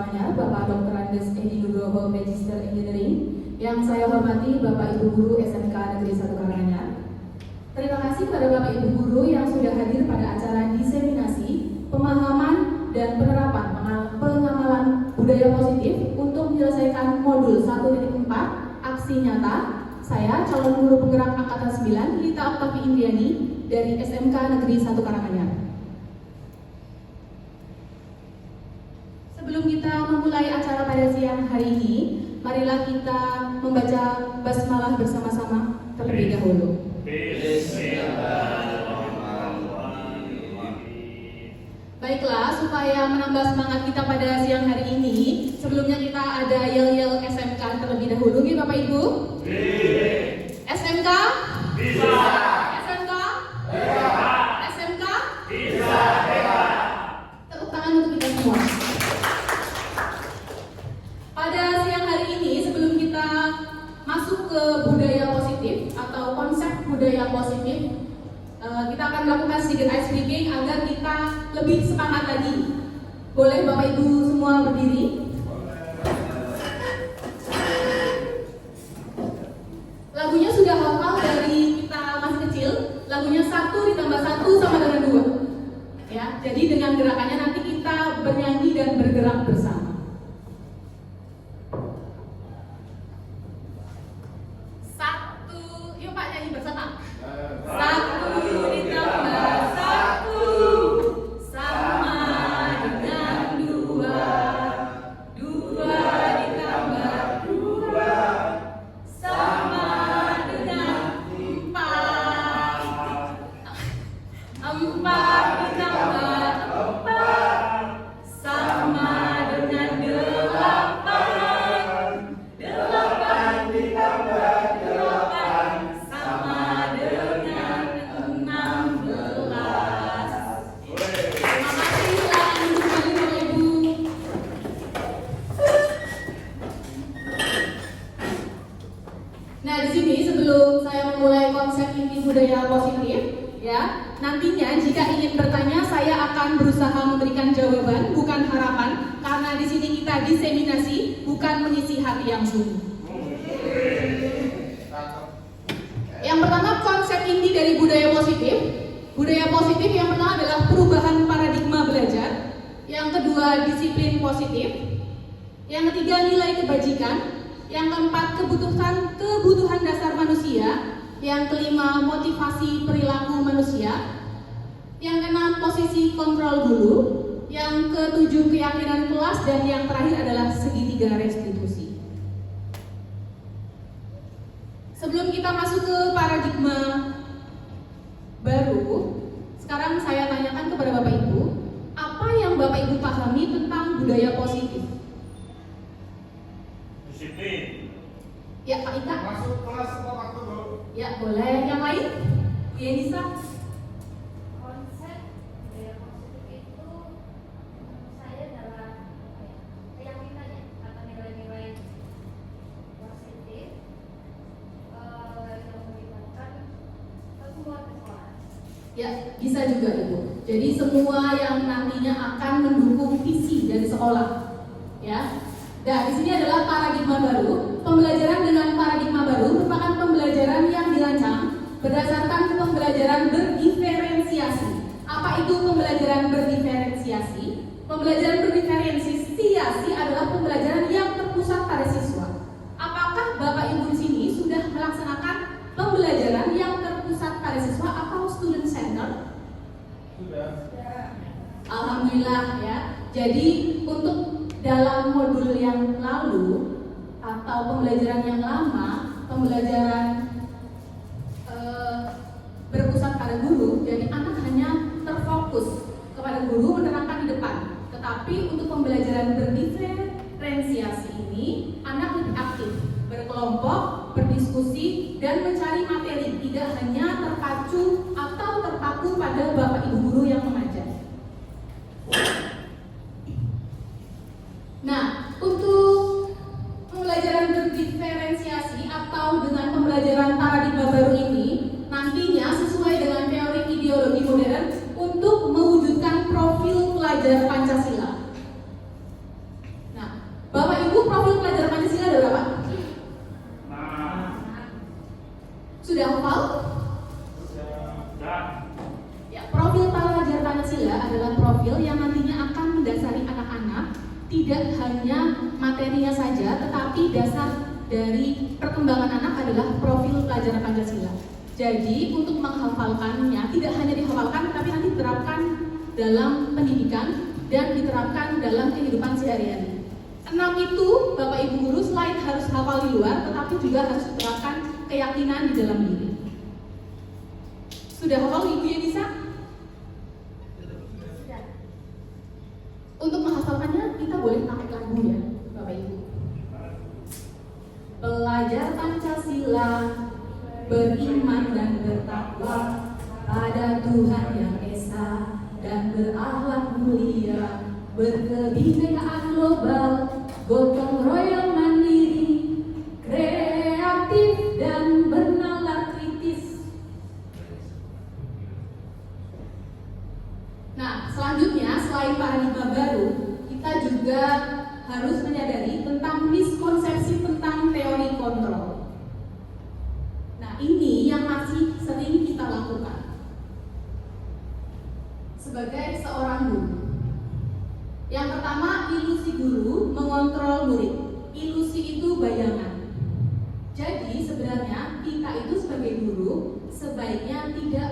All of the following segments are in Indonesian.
Karanganyar, Bapak Dr. Andes Edi Nugroho, Magister Engineering. Yang saya hormati Bapak Ibu Guru SMK Negeri 1 Karanganyar. Terima kasih kepada Bapak Ibu Guru yang sudah hadir pada acara diseminasi, pemahaman, dan penerapan pengamalan budaya positif untuk menyelesaikan modul 1.4 aksi nyata. Saya calon guru penggerak angkatan 9 Lita Oktavi Indriani dari SMK Negeri 1 Karanganyar. Sebelum kita memulai acara pada siang hari ini, marilah kita membaca basmalah bersama-sama terlebih dahulu. Baiklah, supaya menambah semangat kita pada siang hari ini, sebelumnya kita ada yel-yel SMK terlebih dahulu, nih Bapak Ibu. SMK? Bisa. SMK? Bisa. SMK? Bisa. Tepuk tangan untuk kita semua. Pada siang hari ini, sebelum kita masuk ke budaya positif atau konsep budaya positif, kita akan melakukan sedikit ice breaking agar kita lebih semangat lagi. Boleh Bapak Ibu semua berdiri? Lagunya sudah hafal dari kita masih kecil. Lagunya 1 ditambah 1 sama dengan 2. Ya, jadi dengan gerakannya nanti kita bernyanyi dan bergerak bersama. 1, yuk Pak nyanyi bersama. 1 ditambah 1 sama dengan 2. 2 ditambah 2 sama dengan 4. 4 ditambah 4 sama dengan 8. 8 ditambah 8 sama dengan 16. Terima kasih, silakan duduk kembali Bapak Ibu. Nah, di sini sebelum saya memulai konsep inti budaya positif, ya, nantinya jika ingin bertanya saya akan berusaha memberikan jawaban, bukan harapan, karena di sini kita diseminasi, bukan mengisi hati yang sunyi. Yang pertama, konsep inti dari budaya positif. Budaya positif yang pertama adalah perubahan paradigma belajar. Yang kedua, disiplin positif. Yang ketiga, nilai kebajikan. Yang keempat, kebutuhan dasar manusia. Yang kelima, motivasi perilaku manusia. Yang keenam, posisi kontrol dulu. Yang ketujuh, keyakinan kelas. Dan yang terakhir adalah segitiga restitusi. Sebelum kita masuk ke paradigma baru, sekarang saya tanyakan kepada Bapak Ibu, apa yang Bapak Ibu pahami tentang budaya positif? Disiplin. Ya, Pak Ika. Masuk kelas tepat waktu dulu. Ya, boleh. Yang lain? Bu Yenisa? Konsep budaya positif itu menurut saya adalah keyakinan ya, atau nilai-nilai positif yang melibatkan semua sekolah. Ya, bisa juga Ibu. Jadi semua yang nantinya akan mendukung visi dari sekolah. Ya. Nah, di sini adalah paradigma baru. Pembelajaran dengan paradigma baru merupakan pembelajaran yang dirancang berdasarkan pembelajaran berdiferensiasi. Apa itu pembelajaran berdiferensiasi? Pembelajaran berdiferensiasi adalah pembelajaran yang terpusat pada siswa. Apakah Bapak Ibu di sini sudah melaksanakan pembelajaran yang terpusat pada siswa atau student center? Sudah. Alhamdulillah ya. Jadi untuk dalam modul yang lalu atau pembelajaran yang lama, pembelajaran berpusat pada guru, jadi anak hanya terfokus kepada guru menerangkan di depan. Tetapi untuk pembelajaran berdiferensiasi ini, anak lebih aktif, berkelompok, berdiskusi, dan mencari materi, tidak hanya terpacu atau terpaku pada Bapak Ibu guru yang mengajar. Nah, untuk pembelajaran berdiferensiasi atau dengan pembelajaran paradigma baru ini, nantinya sesuai dengan teori ideologi modern untuk mewujudkan profil pelajar Pancasila. Nah, tidak hanya materinya saja, tetapi dasar dari perkembangan anak adalah profil pelajaran Pancasila. Jadi untuk menghafalkannya tidak hanya dihafalkan, tetapi nanti diterapkan dalam pendidikan dan diterapkan dalam kehidupan sehari-hari. 6 itu Bapak Ibu guru selain harus hafal di luar, tetapi juga harus diterapkan keyakinan di dalam diri. Sudah hafal Ibu ya bisa? Sudah. Untuk menghafalkannya kita boleh pakai lagu ya Bapak Ibu. Belajar Pancasila, beriman dan bertakwa pada Tuhan yang Esa dan berakhlak mulia, berkebudayaan global, gotong royong mandiri, kreatif dan bernalar kritis. Nah, selanjutnya selain paradigma baru, kita juga harus menyadari tentang miskonsepsi tentang teori kontrol. Nah, ini yang masih sering kita lakukan sebagai seorang guru. Yang pertama, ilusi guru mengontrol murid. Ilusi itu bayangan. Jadi sebenarnya kita itu sebagai guru sebaiknya tidak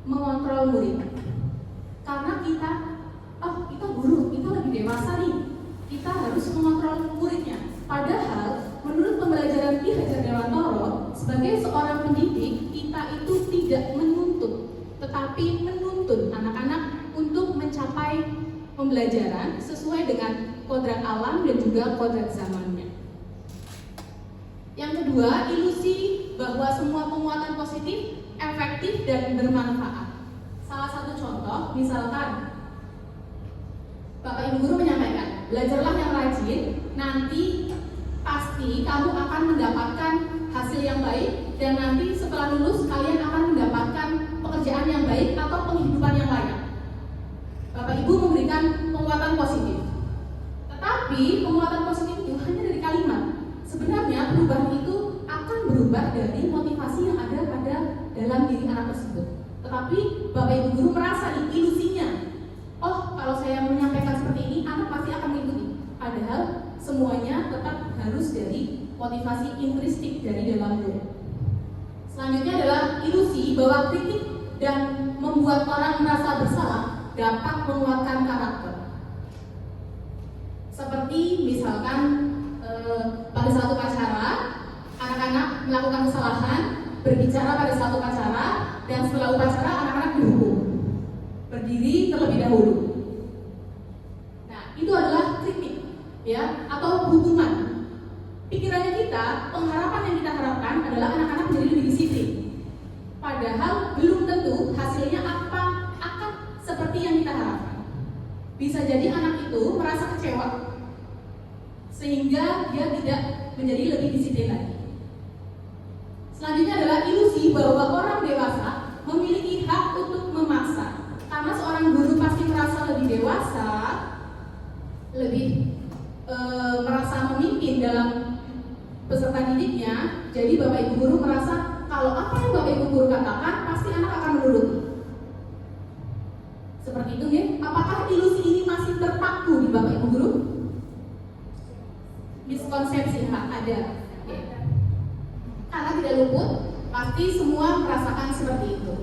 mengontrol murid. Karena kita guru, kita lebih dewasa nih. Kita harus mengontrol muridnya. Padahal menurut pembelajaran Ki Hajar Dewantoro, sebagai seorang pendidik, kita itu tidak menuntut, tetapi menuntun anak-anak untuk mencapai pembelajaran sesuai dengan kodrat alam dan juga kodrat zamannya. Yang kedua, ilusi bahwa semua penguatan positif, efektif, dan bermanfaat. Salah satu contoh, misalkan Bapak Ibu guru menyampaikan, belajarlah yang rajin, nanti pasti kamu akan mendapatkan hasil yang baik, dan nanti setelah lulus kalian akan mendapatkan pekerjaan yang baik atau penghidupan yang layak. Bapak Ibu memberikan penguatan positif. Tetapi penguatan positif itu hanya dari kalimat. Sebenarnya perubahan itu akan berubah dari motivasi yang ada pada dalam diri anak tersebut. Tetapi Bapak Ibu guru merasa ilusinya, oh kalau saya menyampaikan seperti ini, anak pasti akan mengikuti. Padahal semuanya tetap harus dari motivasi intrinsik dari dalam diri. Selanjutnya adalah ilusi bahwa kritik dan membuat orang merasa bersalah dapat menguatkan karakter. Seperti misalkan pada suatu acara, anak-anak melakukan kesalahan, berbicara pada suatu acara, dan setelah upacara anak-anak dihukum, berdiri terlebih dahulu. Nah, itu adalah kritik, ya, atau hukuman. Pikirannya kita, pengharapan yang kita harapkan adalah anak-anak menjadi lebih disiplin. Padahal belum tentu hasilnya akan seperti yang kita harapkan. Bisa jadi anak itu merasa kecewa, sehingga dia tidak menjadi lebih disiplin lagi. Selanjutnya adalah ilusi bahwa orang dewasa memiliki hak untuk memaksa. Karena seorang guru pasti merasa lebih dewasa, lebih merasa memimpin dalam peserta didiknya. Jadi Bapak Ibu guru merasa kalau apa yang Bapak Ibu guru katakan pasti anak akan menuruti. Seperti itu ya. Apakah ilusi ini masih terpaku di Bapak Ibu guru? Miskonsepsi ada. Oke. Karena tidak luput, pasti semua merasakan seperti itu.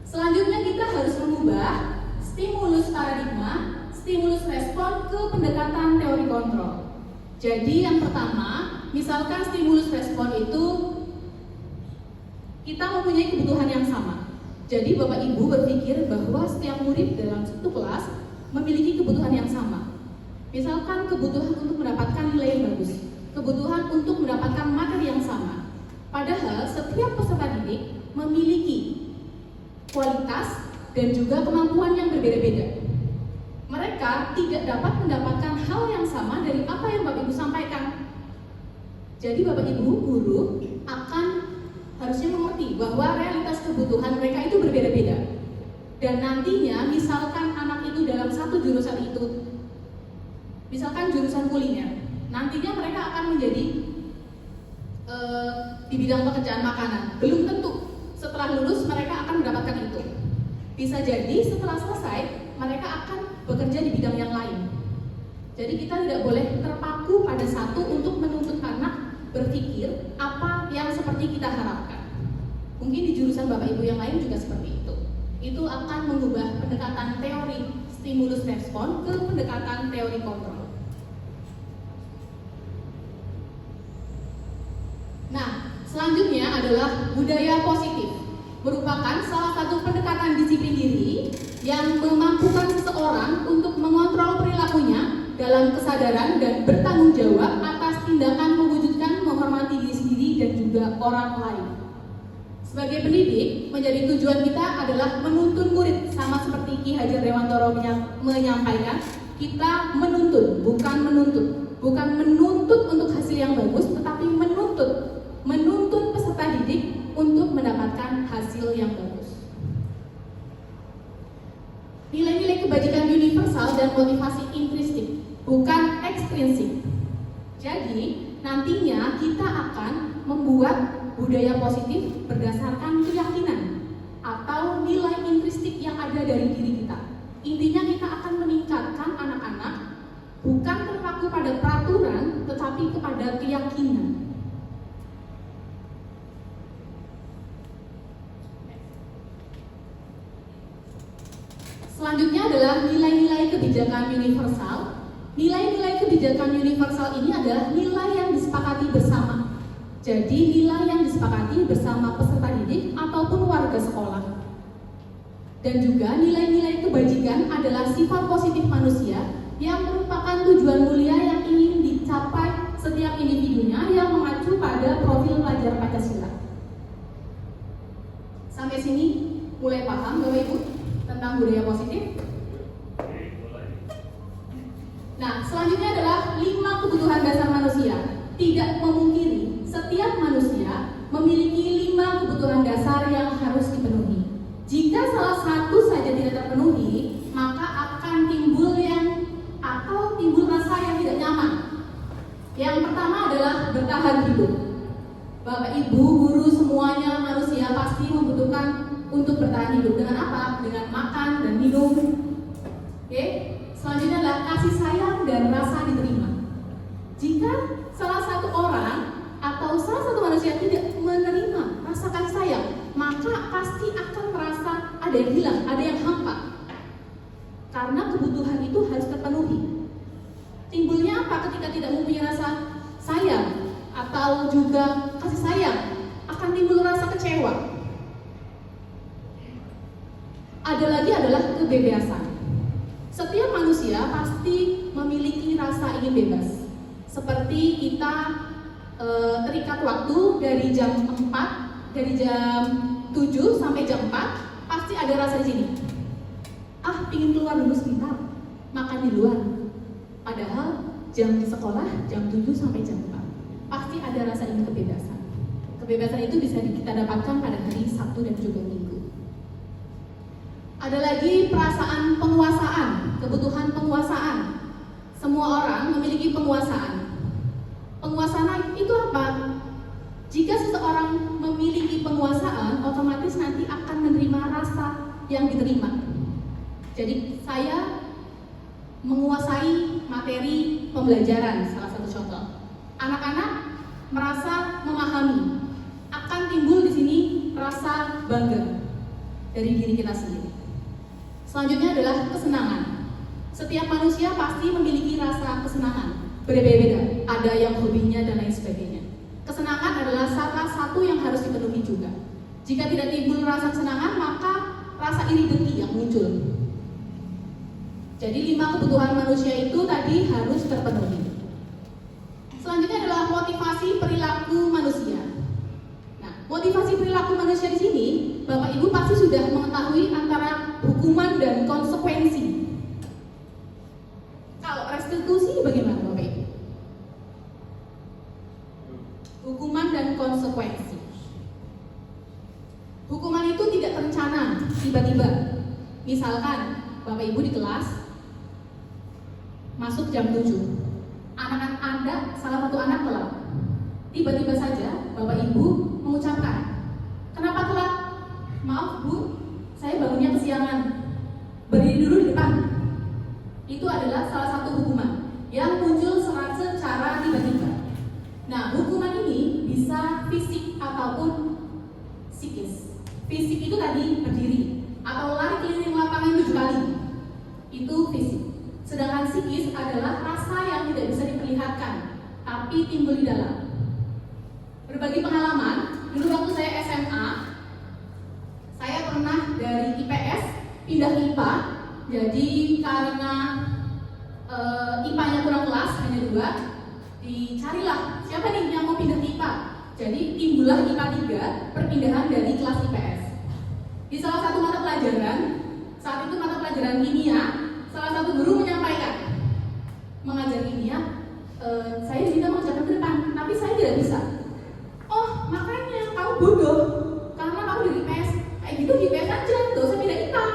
Selanjutnya kita harus mengubah stimulus paradigma, stimulus respon ke pendekatan teori kontrol. Jadi yang pertama, misalkan stimulus respon itu kita mempunyai kebutuhan yang sama. Jadi Bapak Ibu berpikir bahwa setiap murid dalam satu kelas memiliki kebutuhan yang sama. Misalkan kebutuhan untuk mendapatkan nilai yang bagus, kebutuhan untuk mendapatkan materi yang sama. Padahal setiap peserta didik memiliki kualitas dan juga kemampuan yang berbeda-beda. Mereka tidak dapat mendapatkan hal yang sama dari apa yang Bapak Ibu sampaikan. Jadi Bapak Ibu guru akan harusnya mengerti bahwa realitas kebutuhan mereka itu berbeda-beda. Dan nantinya misalkan anak itu dalam satu jurusan itu, misalkan jurusan kuliner, nantinya mereka akan menjadi di bidang pekerjaan makanan. Belum tentu setelah lulus mereka akan mendapatkan itu. Bisa jadi setelah selesai mereka akan bekerja di bidang yang lain. Jadi kita tidak boleh terpaku pada satu untuk menuntut anak berpikir apa yang seperti kita harapkan. Mungkin di jurusan Bapak Ibu yang lain juga seperti itu. Itu akan mengubah pendekatan teori stimulus respon ke pendekatan teori kontrol. Nah, selanjutnya adalah budaya positif, merupakan salah satu pendekatan disiplin diri yang memampukan seseorang untuk mengontrol perilakunya dalam kesadaran dan bertanggung jawab atas tindakan mewujudkan menghormati diri sendiri dan juga orang lain. Sebagai pendidik, menjadi tujuan kita adalah menuntun murid, sama seperti Ki Hajar Dewantoro menyampaikan, kita menuntun, bukan menuntut. Bukan menuntut untuk hasil yang bagus, tetapi menuntun peserta didik untuk mendapatkan hasil yang bagus. Nilai-nilai kebajikan universal dan motivasi intrinsik, bukan ekstrinsik. Jadi, nantinya kita akan membuat budaya positif berdasarkan keyakinan atau nilai intrinsik yang ada dari diri kita. Intinya kita akan meningkatkan anak-anak bukan terpaku pada peraturan, tetapi kepada keyakinan. Selanjutnya adalah nilai-nilai kebijakan universal. Nilai-nilai kebijakan universal ini adalah nilai yang disepakati bersama. Jadi nilai yang disepakati bersama peserta didik ataupun warga sekolah. Dan juga nilai-nilai kebajikan adalah sifat positif manusia yang merupakan tujuan mulia yang ingin dicapai setiap individunya yang mengacu pada profil pelajar Pancasila. Sampai sini mulai paham Bapak Ibu tentang budaya positif? Nah, selanjutnya adalah 5 kebutuhan dasar manusia. Tidak memungkiri, setiap manusia memiliki 5 kebutuhan dasar yang harus dipenuhi. Jika salah satu saja tidak terpenuhi, maka akan timbul rasa yang tidak nyaman. Yang pertama adalah bertahan hidup. Bapak, Ibu, guru, semuanya manusia pasti membutuhkan untuk bertahan hidup. Dengan apa? Dengan makan dan minum. Oke? Selanjutnya adalah kasih sayang dan rasa diterima. Jika salah satu orang atau salah satu manusia tidak menerima rasa kasih sayang, maka pasti akan merasa ada yang hilang, ada yang hampa. Karena kebutuhan itu harus terpenuhi. Timbulnya apa ketika tidak mempunyai rasa sayang atau juga kasih sayang? Akan timbul rasa kecewa. Ada lagi adalah kebebasan. Setiap manusia pasti memiliki rasa ingin bebas. Seperti kita terikat waktu dari jam 4, dari jam 7 sampai jam 4, pasti ada rasa di sini. Ingin keluar dulu sebentar, makan di luar. Padahal jam di sekolah jam 7 sampai jam 4. Pasti ada rasa ingin kebebasan. Kebebasan itu bisa kita dapatkan pada hari Sabtu dan juga Minggu. Ada lagi perasaan penguasaan, kebutuhan penguasaan. Semua orang memiliki penguasaan. Penguasaan itu apa? Jika seseorang memiliki penguasaan, otomatis nanti akan menerima rasa yang diterima. Jadi saya menguasai materi pembelajaran, salah satu contoh. Anak-anak merasa memahami, akan timbul di sini rasa bangga dari diri kita sendiri. Selanjutnya adalah kesenangan. Setiap manusia pasti memiliki rasa kesenangan, berbeda-beda. Ada yang hobinya dan lain sebagainya. Kesenangan adalah salah satu yang harus dipenuhi juga. Jika tidak timbul rasa kesenangan, maka rasa iri dengki yang muncul. Jadi 5 kebutuhan manusia itu tadi harus terpenuhi. Selanjutnya adalah motivasi perilaku manusia. Nah, motivasi perilaku manusia di sini, Bapak Ibu pasti sudah mengetahui antara hukuman dan konsekuensi. Kalau restitusi bagaimana Bapak Ibu? Hukuman dan konsekuensi. Hukuman itu tidak terencana, tiba-tiba. Misalkan Bapak Ibu di kelas masuk jam 7. Anak-anak Anda, salah satu anak telat. Tiba-tiba saja Bapak Ibu mengucapkan, "Kenapa telat? Maaf Bu, saya bangunnya kesiangan." Berdiri dulu di depan. Itu adalah salah satu hukuman. yang muncul secara tiba-tiba. Nah, hukuman ini bisa fisik ataupun psikis. Fisik itu tadi berdiri atau lari keliling lapangan 7 kali. Itu fisik. Sedangkan psikis adalah rasa yang tidak bisa diperlihatkan, tapi timbul di dalam. Berbagi pengalaman, dulu waktu saya SMA, saya pernah dari IPS pindah ke IPA. Jadi karena IPA-nya kurang kelas, hanya 2, dicarilah siapa nih yang mau pindah ke IPA. Jadi timbullah IPA 3, perpindahan dari kelas IPS. Di salah satu mata pelajaran, saat itu mata pelajaran kimia, salah satu guru menyampaikan, mengajar kimia, saya diminta mengajarkan ke depan, tapi saya tidak bisa. Oh, makanya kamu bodoh, karena kamu dari IPS. Kayak gitu di IPS aja, gak usah pindah IPA.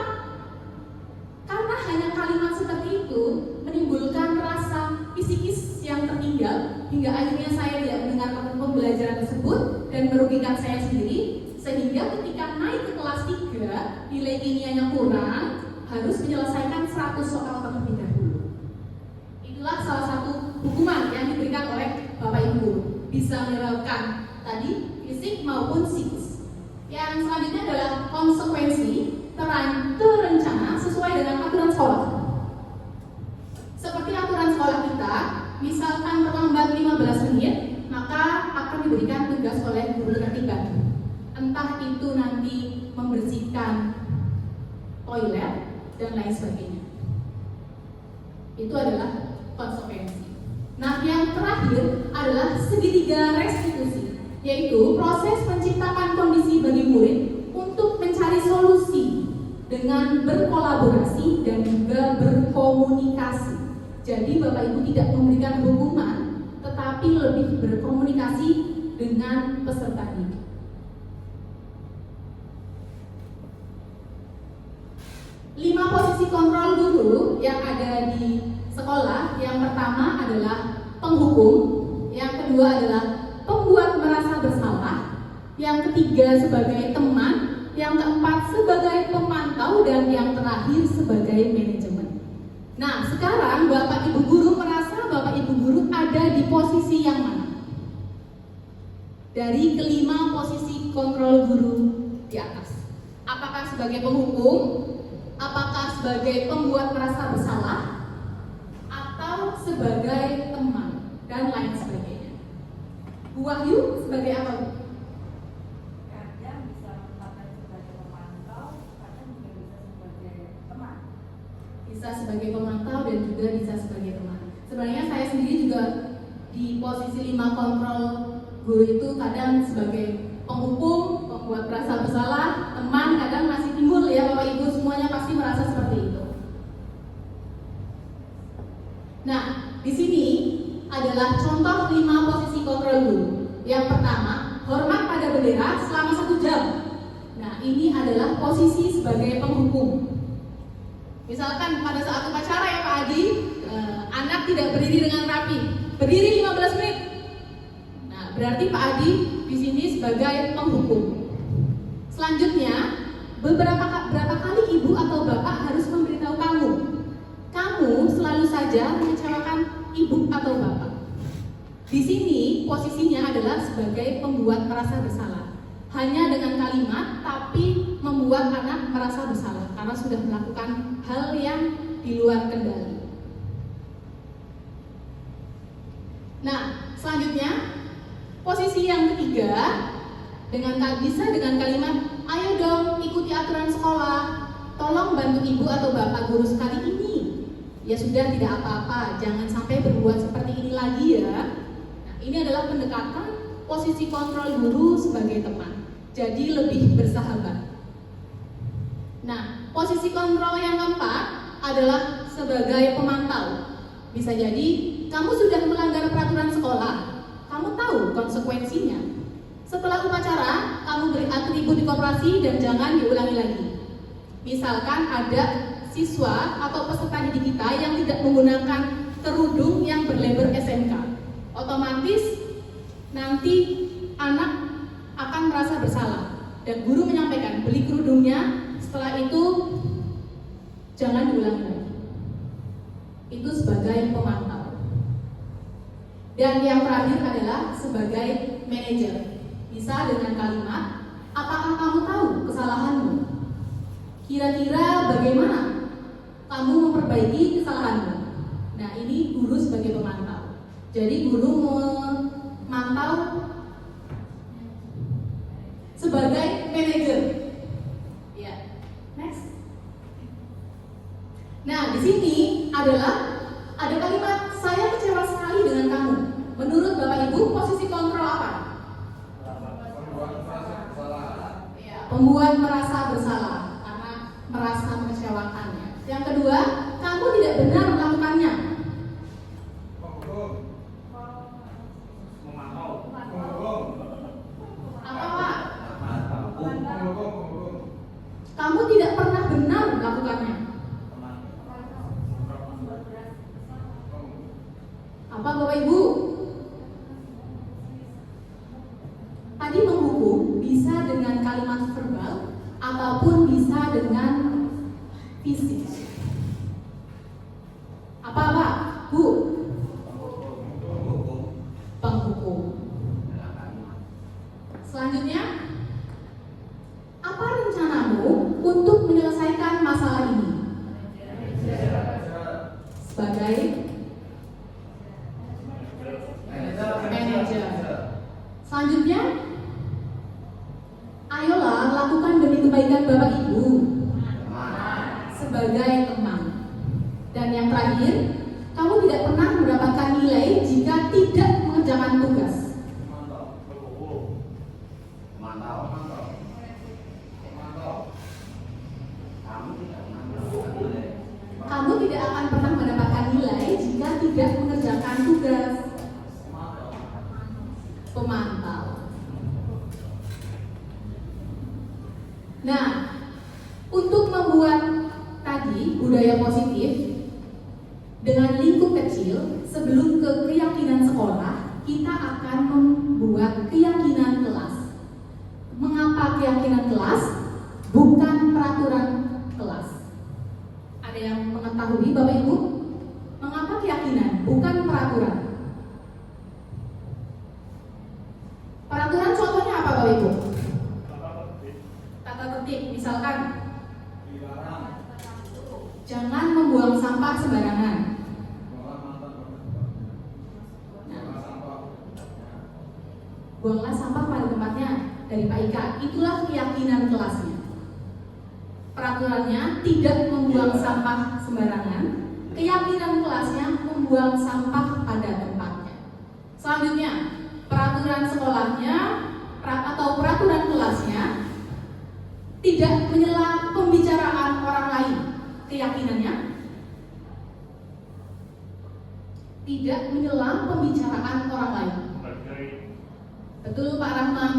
Karena hanya kalimat seperti itu menimbulkan rasa psikis yang tertinggal, hingga akhirnya saya tidak mendengarkan pembelajaran tersebut dan merugikan saya sendiri, sehingga ketika naik ke kelas 3 nilai kimianya kurang, harus menyelesaikan 100 soal terlebih dahulu. Itulah salah satu hukuman yang diberikan oleh Bapak Ibu guru, bisa menyebabkan tadi fisik maupun psikis. Yang selanjutnya adalah konsekuensi terencana sesuai dengan aturan sekolah. Seperti aturan sekolah kita, misalkan terlambat 15 menit, maka akan diberikan tugas oleh guru terlibat. Entah itu nanti membersihkan toilet dan lain sebagainya. Itu adalah konsekuensi. Nah, yang terakhir adalah segitiga restitusi, yaitu proses menciptakan kondisi bagi murid untuk mencari solusi dengan berkolaborasi dan juga berkomunikasi. Jadi Bapak Ibu tidak memberikan hukuman, tetapi lebih berkomunikasi dengan peserta didik. Lima posisi kontrol guru yang ada di sekolah. Yang pertama adalah penghukum, yang kedua adalah pembuat merasa bersalah, yang ketiga sebagai teman, yang keempat sebagai pemantau, dan yang terakhir sebagai manajemen. Nah, sekarang Bapak Ibu guru merasa Bapak Ibu guru ada di posisi yang mana? Dari kelima posisi kontrol guru di atas. Apakah sebagai penghukum? Apakah sebagai pembuat merasa bersalah? Atau sebagai teman? Dan lain sebagainya. Bu Wahyu sebagai apa, Bu? Kadang bisa menempatkan sebagai pemantau, kadang juga bisa sebagai teman. Bisa sebagai pemantau dan juga bisa sebagai teman. Sebenarnya saya sendiri juga di posisi 5 kontrol guru itu kadang sebagai penghukum, pembuat merasa bersalah, teman, kadang masih timbul ya Bapak Ibu semuanya pasti merasa seperti itu. Nah, di sini adalah contoh 5 posisi kontrol guru. Yang pertama, hormat pada bendera selama 1 jam. Nah, ini adalah posisi sebagai penghukum. Misalkan pada saat upacara ya Pak Adi, anak tidak berdiri dengan rapi, berdiri 15 menit. Nah, berarti Pak Adi di sini sebagai penghukum. Selanjutnya, berapa kali ibu atau bapak harus memberitahu kamu selalu saja mengecewakan ibu atau bapak. Di sini posisinya adalah sebagai pembuat merasa bersalah. Hanya dengan kalimat, tapi membuat anak merasa bersalah karena sudah melakukan hal yang di luar kendali. Nah, selanjutnya posisi yang ketiga bisa dengan kalimat, ayo dong ikuti aturan sekolah, tolong bantu ibu atau bapak guru sekali ini. Ya sudah, tidak apa-apa, jangan sampai berbuat seperti ini lagi ya. Nah, ini adalah pendekatan posisi kontrol guru sebagai teman, jadi lebih bersahabat. Nah, posisi kontrol yang keempat adalah sebagai pemantau. Bisa jadi kamu sudah melanggar peraturan sekolah, kamu tahu konsekuensinya. Setelah upacara, kamu beri atribut di koperasi dan jangan diulangi lagi. Misalkan ada siswa atau peserta didik kita yang tidak menggunakan kerudung yang berlabel SMK, otomatis nanti anak akan merasa bersalah dan guru menyampaikan beli kerudungnya, setelah itu jangan diulangi lagi. Itu sebagai pemantau. Dan yang terakhir adalah sebagai manajer. Bisa dengan kalimat, apakah kamu tahu kesalahanmu? Kira-kira bagaimana kamu memperbaiki kesalahanmu? Nah, ini guru sebagai pemantau. Jadi guru memantau sebagai manajer. Ya, next. Nah, di sini ada kalimat saya kecewa sekali dengan kamu. Menurut Bapak Ibu, posisi kontrol apa? Membuat merasa bersalah karena merasa mengecewakannya. Yang kedua, kamu tidak benar melakukannya. Apa Pak? Kamu tidak pernah benar melakukannya. Apa Bapak Ibu? Tadi menghukum bisa dengan kalimat verbal ataupun bisa dengan fisik. Apa Pak? Bu? Penghukum. Selanjutnya, apa rencanamu untuk menyelesaikan masalah ini? Sebagai manajer. Selanjutnya, ayolah lakukan demi kebaikan Bapak Ibu. Sebagai teman. Dan yang terakhir, kamu tidak pernah mendapatkan nilai jika tidak mengerjakan tugas. Kamu tidak akan pernah mendapatkan nilai jika tidak mengerjakan tugas. Pemantau. Nah, untuk membuat tadi budaya positif dengan lingkup kecil, sebelum ke keyakinan sekolah, kita akan membuat keyakinan kelas. Mengapa keyakinan kelas? Bukan peraturan kelas. Ada yang mengetahui Bapak Ibu? Mengapa keyakinan? Bukan peraturan. Peraturan contohnya apa Bapak Ibu? Tata tertib, misalkan jangan membuang sampah sembarangan. Nah, buanglah sampah pada tempatnya dari Pak Ika. Itulah keyakinan kelasnya. Peraturannya tidak membuang sampah sembarangan. Keyakinan kelasnya membuang sampah pada tempatnya. Selanjutnya, peraturan sekolahnya atau peraturan kelasnya tidak menyela pembicaraan orang lain. Keyakinannya tidak menyela pembicaraan orang lain. Betul Pak Rahman,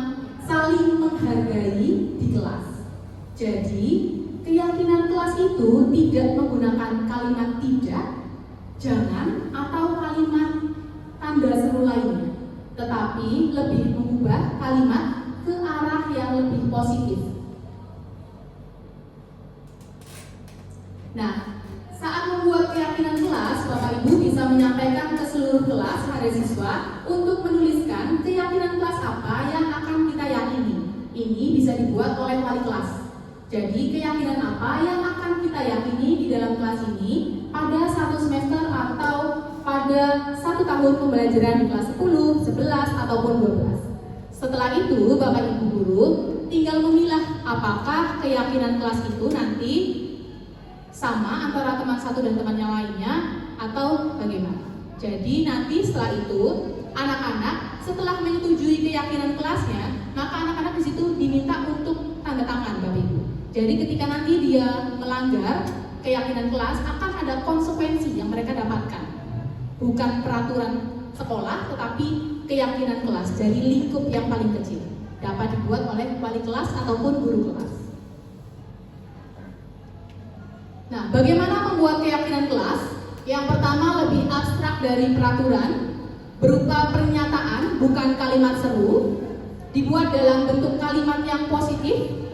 saling menghargai di kelas. Jadi keyakinan kelas itu tidak menggunakan kalimat tidak, jangan, atau kalimat tanda seru lainnya, tetapi lebih mengubah kalimat ke arah yang lebih positif. Nah, saat membuat keyakinan kelas, Bapak Ibu bisa menyampaikan ke seluruh kelas pada siswa untuk menuliskan keyakinan kelas apa yang akan kita yakini. Ini bisa dibuat oleh wali kelas. Jadi keyakinan apa yang akan kita yakini di dalam kelas ini pada satu semester atau pada satu tahun pembelajaran di kelas 10, 11, ataupun 12. Setelah itu Bapak Ibu guru tinggal memilah apakah keyakinan kelas itu nanti sama antara teman satu dan teman yang lainnya atau bagaimana. Jadi nanti setelah itu anak-anak setelah menyetujui keyakinan kelasnya, maka anak-anak di situ diminta untuk tanda tangan Bapak Ibu. Jadi ketika nanti dia melanggar keyakinan kelas akan ada konsekuensi yang mereka dapatkan. Bukan peraturan sekolah tetapi keyakinan kelas dari lingkup yang paling kecil. Dapat dibuat oleh wali kelas ataupun guru kelas. Nah, bagaimana membuat keyakinan kelas? Yang pertama lebih abstrak dari peraturan, berupa pernyataan bukan kalimat seru, dibuat dalam bentuk kalimat yang positif,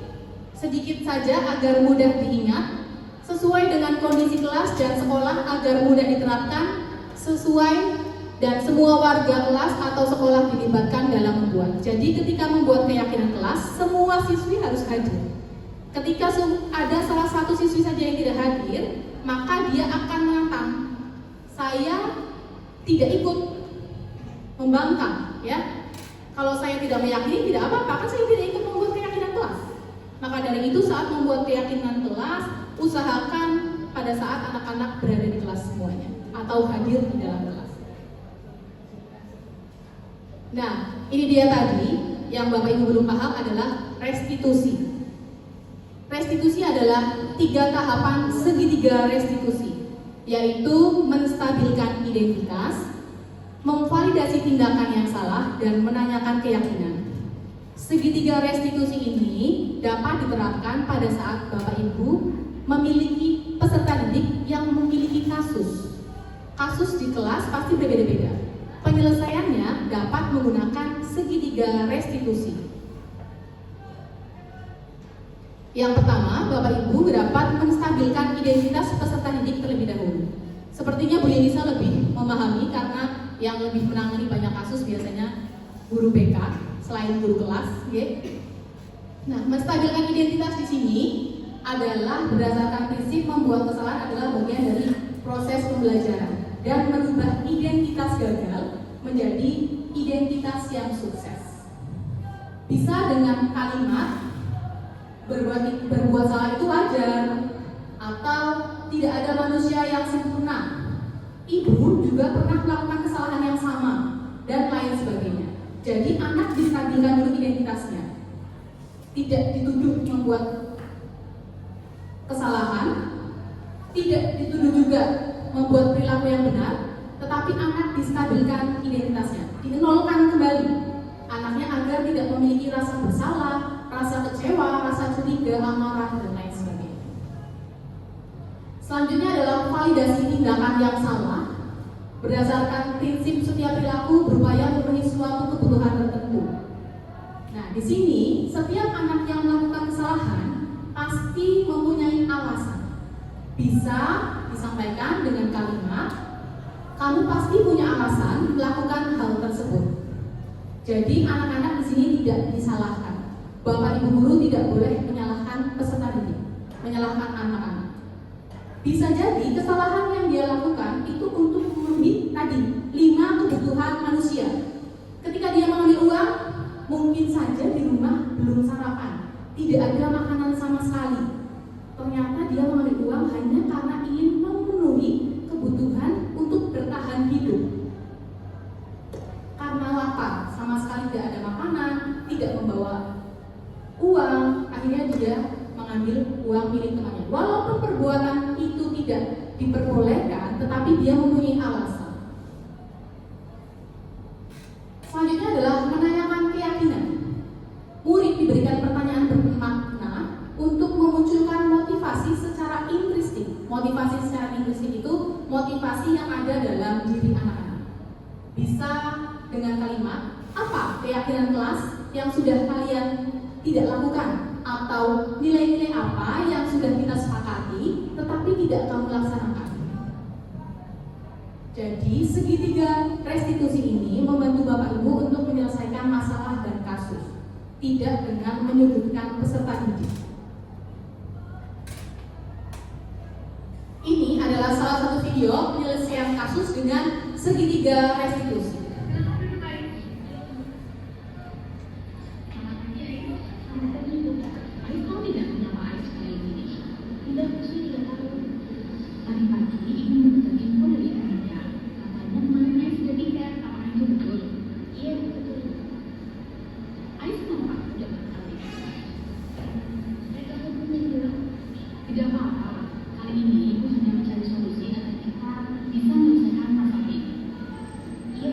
sedikit saja agar mudah diingat, sesuai dengan kondisi kelas dan sekolah agar mudah diterapkan, sesuai dan semua warga kelas atau sekolah dilibatkan dalam membuat. Jadi ketika membuat keyakinan kelas, semua siswi harus hadir. Ketika ada salah satu siswi saja yang tidak hadir, maka dia akan menantang. Saya tidak ikut membangkang, ya. Kalau saya tidak meyakini tidak apa-apa, kan saya tidak ikut membuat keyakinan kelas. Maka dari itu saat membuat keyakinan kelas, usahakan pada saat anak-anak berada di kelas semuanya atau hadir di dalam kelas. Nah, ini dia tadi yang Bapak Ibu belum paham adalah restitusi. Restitusi adalah 3 tahapan segitiga restitusi, yaitu menstabilkan identitas, memvalidasi tindakan yang salah, dan menanyakan keyakinan. Segitiga restitusi ini dapat diterapkan pada saat Bapak Ibu memiliki peserta didik yang memiliki kasus. Kasus di kelas pasti berbeda-beda. Penyelesaiannya dapat menggunakan segitiga restitusi. Yang pertama, Bapak Ibu dapat menstabilkan identitas peserta didik terlebih dahulu. Sepertinya Bu Yelisa lebih memahami karena yang lebih menangani banyak kasus biasanya guru BK selain guru kelas, ya. Nah, menstabilkan identitas di sini adalah berdasarkan prinsip membuat kesalahan adalah bagian dari proses pembelajaran dan merubah identitas gagal menjadi identitas yang sukses. Bisa dengan kalimat berbuat salah itu wajar, atau tidak ada manusia yang sempurna. Ibu juga pernah melakukan kesalahan yang sama, dan lain sebagainya. Jadi anak distabilkan dulu identitasnya, tidak dituduh membuat kesalahan, tidak dituduh juga membuat perilaku yang benar, tetapi anak distabilkan identitasnya, dinolkan kembali anaknya agar tidak memiliki rasa bersalah, rasa kecewa, rasa curiga, amarah, dan lain sebagainya. Selanjutnya adalah validasi tindakan yang salah. Berdasarkan prinsip setiap perilaku berupaya memenuhi suatu kebutuhan tertentu. Nah, di sini setiap anak yang melakukan kesalahan pasti mempunyai alasan. Bisa disampaikan dengan kalimat, kamu pasti punya alasan melakukan hal tersebut. Jadi anak-anak di sini tidak disalahkan. Bapak Ibu guru tidak boleh menyalahkan peserta didik, menyalahkan anak-anak. Bisa jadi kesalahan yang dia lakukan itu untuk memenuhi tadi 5 kebutuhan manusia. Ketika dia mengambil uang, mungkin saja di rumah belum sarapan, tidak ada makanan sama sekali. Ternyata dia mengambil uang hanya karena ingin memenuhi kebutuhan untuk bertahan hidup. Karena lapar, sama sekali tidak ada makanan, tidak membawa uang, akhirnya dia mengambil uang milik temannya. Walaupun perbuatan itu tidak diperbolehkan, tetapi dia mempunyai alasan. Selanjutnya adalah menanyakan keyakinan. Murid diberikan pertanyaan bermakna untuk memunculkan motivasi secara intrinsik. Motivasi secara intrinsik itu motivasi yang ada dalam diri anak-anak. Bisa dengan kalimat, apa keyakinan kelas yang sudah kalian tidak lakukan, atau nilai-nilai apa yang sudah kita sepakati tetapi tidak kamu laksanakan. Jadi segitiga restitusi ini membantu Bapak Ibu untuk menyelesaikan masalah dan kasus, tidak dengan menyudutkan peserta didik. Ini adalah salah satu video penyelesaian kasus dengan segitiga restitusi. Tidak apa-apa, kali ini ibu hanya mencari solusi agar kita bisa menyelesaikan masalah ini. Iya,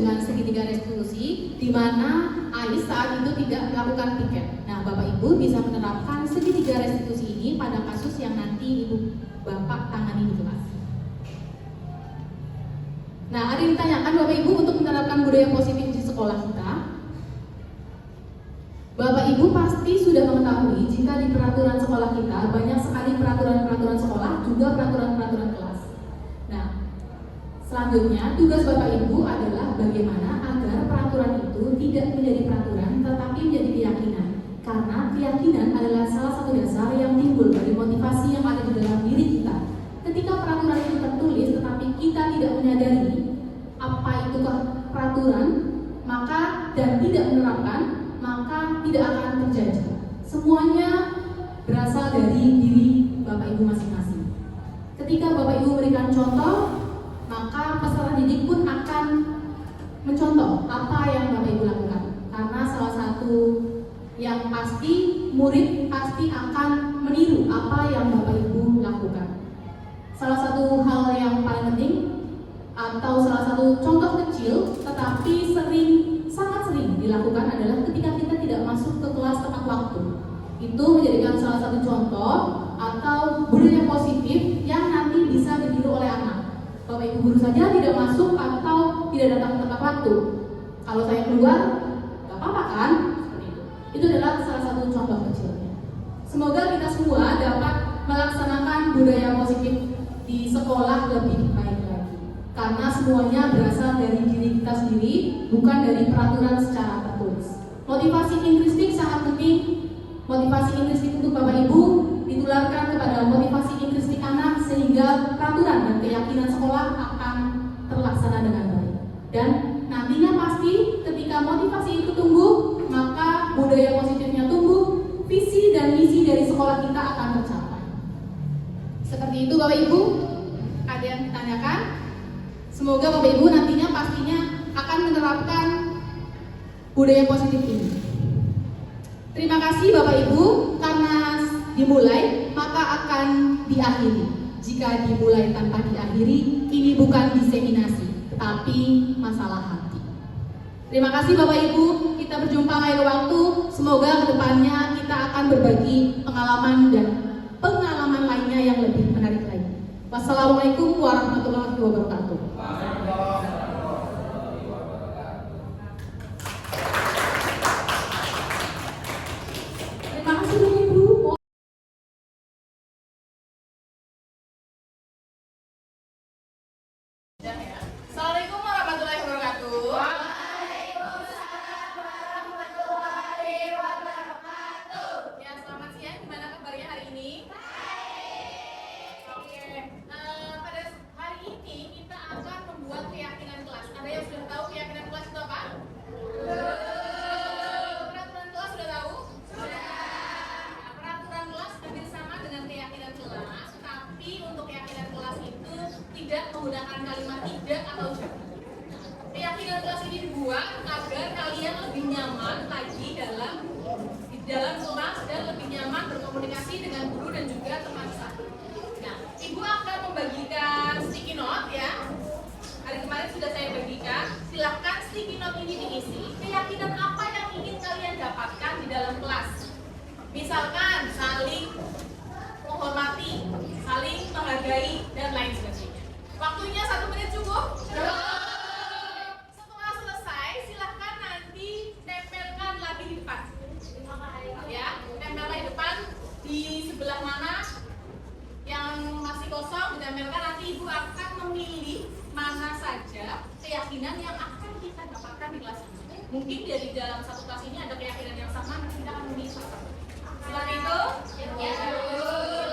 dengan segitiga restitusi, di mana AIS saat itu tidak melakukan piket. Nah, Bapak Ibu bisa menerapkan segitiga restitusi ini pada kasus yang nanti Ibu Bapak tangani di kelas. Nah, ada yang ditanyakan Bapak Ibu untuk menerapkan budaya positif di sekolah kita. Bapak Ibu pasti sudah mengetahui jika di peraturan sekolah kita banyak sekali peraturan-peraturan sekolah, juga peraturan-peraturan kelas. Nah, selanjutnya tugas Bapak Ibu adalah bagaimana agar peraturan itu tidak menjadi peraturan tetapi menjadi keyakinan. Karena keyakinan adalah salah satu dasar yang timbul dari motivasi yang ada di dalam diri kita. Ketika peraturan itu tertulis tetapi kita tidak menyadari apa itu peraturan, maka dan tidak menerapkan, maka tidak akan terjadi. Semuanya berasal dari diri Bapak Ibu masing-masing. Ketika Bapak Ibu memberikan contoh, maka peserta didik pun akan mencontoh apa yang Bapak Ibu lakukan. Karena salah satu yang pasti, murid pasti akan meniru apa yang Bapak Ibu lakukan. Salah satu hal yang paling penting atau salah satu contoh kecil tetapi sangat sering dilakukan adalah ketika kita tidak masuk ke kelas tepat waktu. Itu menjadikan salah satu contoh atau budaya positif yang nanti bisa ditiru oleh anak. Bapak Ibu guru saja tidak masuk atau tidak datang tepat waktu. Kalau saya keluar, gak apa-apa kan? Seperti itu. Itu adalah salah satu contoh kecilnya. Semoga kita semua dapat melaksanakan budaya positif di sekolah lebih baik lagi. Karena semuanya berasal dari diri kita sendiri, bukan dari peraturan secara tertulis. Motivasi intrinsik sangat penting. Motivasi intrinsik untuk Bapak Ibu ditularkan kepada motivasi intrinsik anak sehingga peraturan dan keyakinan sekolah akan terlaksana dengan baik. Dan nantinya pasti ketika motivasi itu tumbuh, maka budaya positifnya tumbuh, visi dan misi dari sekolah kita akan tercapai. Seperti itu Bapak Ibu. Ada yang ditanyakan? Semoga Bapak Ibu nantinya pastinya akan menerapkan budaya positif ini. Terima kasih Bapak Ibu, karena dimulai maka akan diakhiri. Jika dimulai tanpa diakhiri, ini bukan diseminasi, tetapi masalah hati. Terima kasih Bapak Ibu, kita berjumpa lain waktu. Semoga kedepannya kita akan berbagi pengalaman dan pengalaman lainnya yang lebih menarik lagi. Wassalamualaikum warahmatullahi wabarakatuh. Terima kasih Bapak Ibu. Assalamualaikum warahmatullahi wabarakatuh. Ya, selamat siang. Gimana kabarnya hari ini? Oke. Pada hari ini kita akan membuat keyakinan kelas. Ada yang sudah tahu keyakinan kelas itu apa? Peraturan kelas sudah tahu? Nah, peraturan kelas hampir sama dengan keyakinan kelas, tapi untuk keyakinan kelas itu tidak menggunakan kalimat tidak atau jangan. Keyakinan kelas ini dibuat agar kalian lebih nyaman lagi di dalam kelas dan lebih nyaman berkomunikasi dengan guru dan juga teman satu. Nah, Ibu akan membagikan sticky note ya. Hari kemarin sudah saya bagikan. Silahkan sticky note ini diisi. Keyakinan apa yang ingin kalian dapatkan di dalam kelas? Misalkan saling menghormati, saling menghargai, dan lain sebagainya. Waktunya 1 menit cukup? Setelah selesai, silahkan nanti tempelkan lagi di depan. Ya, tempelkan di depan di sebelah mana yang masih kosong, ditempelkan. Nanti Ibu akan memilih mana saja keyakinan yang akan kita dapatkan di kelas ini. Mungkin dari dalam satu kelas ini ada keyakinan yang sama, nanti kita akan memilih satu. Seperti itu? Ya.